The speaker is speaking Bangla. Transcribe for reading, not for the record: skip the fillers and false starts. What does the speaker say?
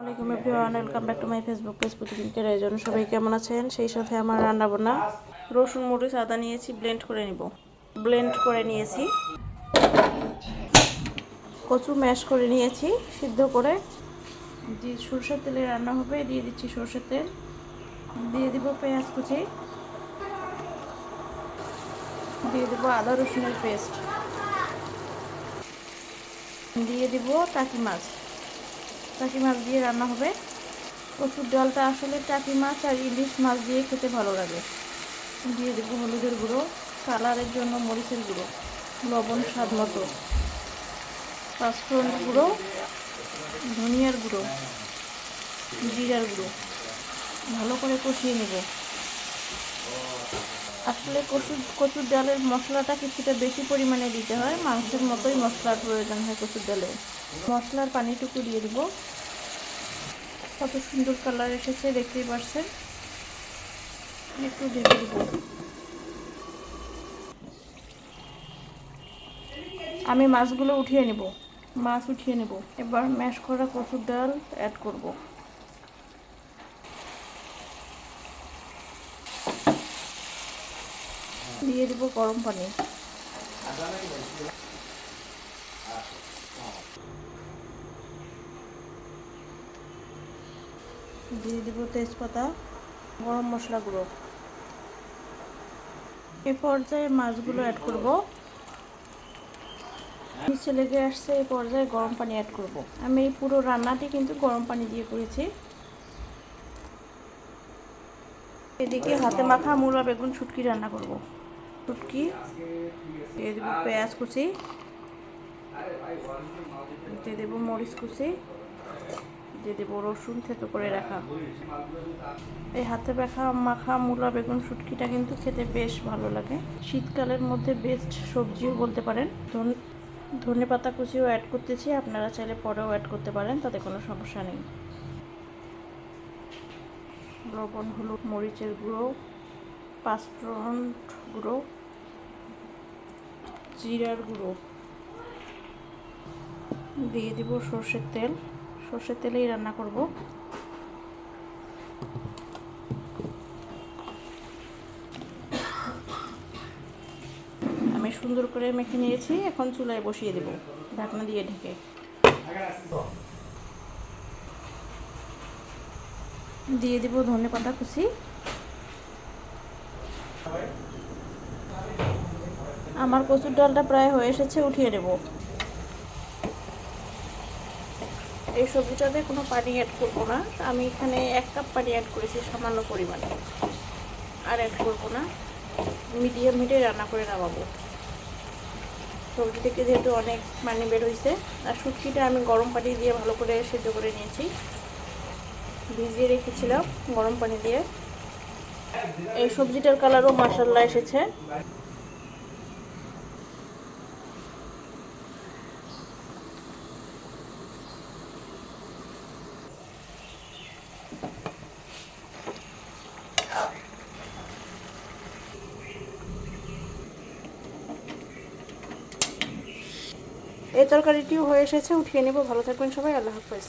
আসসালামু আলাইকুম everyone, welcome back to my Facebook page প্রতিদিনকার আয়োজন। সবাই কেমন আছেন? সেই সাথে আমার রান্না বান্না রসুন মরিচ আদা নিয়েছি, ব্লেন্ড করে নিয়েছি। কচু ম্যাশ করে নিয়েছি সিদ্ধ করে। সরষের তেলে রান্না হবে, দিয়ে দিচ্ছি সরষের তেল, দিয়ে দিব পেঁয়াজ কুচি, দিয়ে দেবো আদা রসুনের পেস্ট, দিয়ে দিব টাকি মাছ দিয়ে রান্না হবে। কচুর ডালটা আসলে টাকি মাছ আর ইলিশ মাছ দিয়ে খেতে ভালো লাগে। দিয়ে দেবো হলুদের গুঁড়ো, কালারের জন্য মরিচের গুঁড়ো, লবণ স্বাদ মতো, পাঁচফোড়ন গুঁড়ো, ধনিয়ার গুঁড়ো, জিরার গুঁড়ো, ভালো করে কষিয়ে নেব। আসলে কচুর ডালের মশলাটা কিছুটা বেশি পরিমাণে দিতে হয়, মাংসের মতোই মশলার প্রয়োজন হয় কচুর ডালে। মশলার পানিটুকু দিয়ে দিব। কত সুন্দর কালার এসেছে দেখতেই পাচ্ছেন। একটু ঢেকে দিব। আমি মাছগুলো উঠিয়ে নেব। এবার ম্যাশ করা কচুর ডাল অ্যাড করব। দিয়ে দিব গরম পানি। দিয়ে দিব তেজপাতা, গরম মশলা গুঁড়ো। এ পর্যায়ে মাছগুলো অ্যাড করব। নিচে লেগে আসছে, এই পর্যায়ে গরম পানি অ্যাড করব। আমি এই পুরো রান্নাটি কিন্তু গরম পানি দিয়ে করেছি। এদিকে হাতে মাখা মূলা বেগুন শুটকি রান্না করব। শুটকি দিয়ে দেবো, পেঁয়াজ কুচি দিয়ে দেবো, মরিচ কুচি দিয়ে দেবো, রসুন থেতো করে রাখা। এই হাতে মাখা মূলা বেগুন শুটকিটা কিন্তু খেতে বেশ ভালো লাগে। শীতকালের মধ্যে বেস্ট সবজিও বলতে পারেন। ধনেপাতা কুচিও অ্যাড করতেছি, আপনারা চাইলে পরেও অ্যাড করতে পারেন, তাতে কোনো সমস্যা নেই। লবণ, হলুদ, মরিচের গুঁড়ো, পাঁচফোড়ন গুঁড়ো, জিরার গুঁড়ো, দিয়ে দিব সর্ষের তেলেই রান্না করব। আমি সুন্দর করে মেখে নিয়েছি, এখন চুলায় বসিয়ে দেব ঢাকনা দিয়ে ঢেকে। দিয়ে দিব ধনেপাতা কুচি। আমার কচুর ডালটা প্রায় হয়ে এসেছে, উঠিয়ে নেব। এই সবজিটাতে কোনো পানি অ্যাড করবো না। আমি এখানে 1 কাপ পানি অ্যাড করেছি সামান্য পরিমাণে, আর অ্যাড করবো না। মিডিয়াম হিটে রান্না করে নামাবো। সবজি থেকে যেহেতু অনেক পানি বের হয়েছে। আর শুটকিটা আমি গরম পানি দিয়ে ভালো করে সেদ্ধ করে নিয়েছি, ভিজিয়ে রেখেছিলাম গরম পানি দিয়ে। এই সবজিটার কালারও মাশাআল্লাহ এসেছে। এই তরকারিটিও হয়ে এসেছে, উঠিয়ে নেব। ভালো থাকবেন সবাই, আল্লাহ হাফেজ।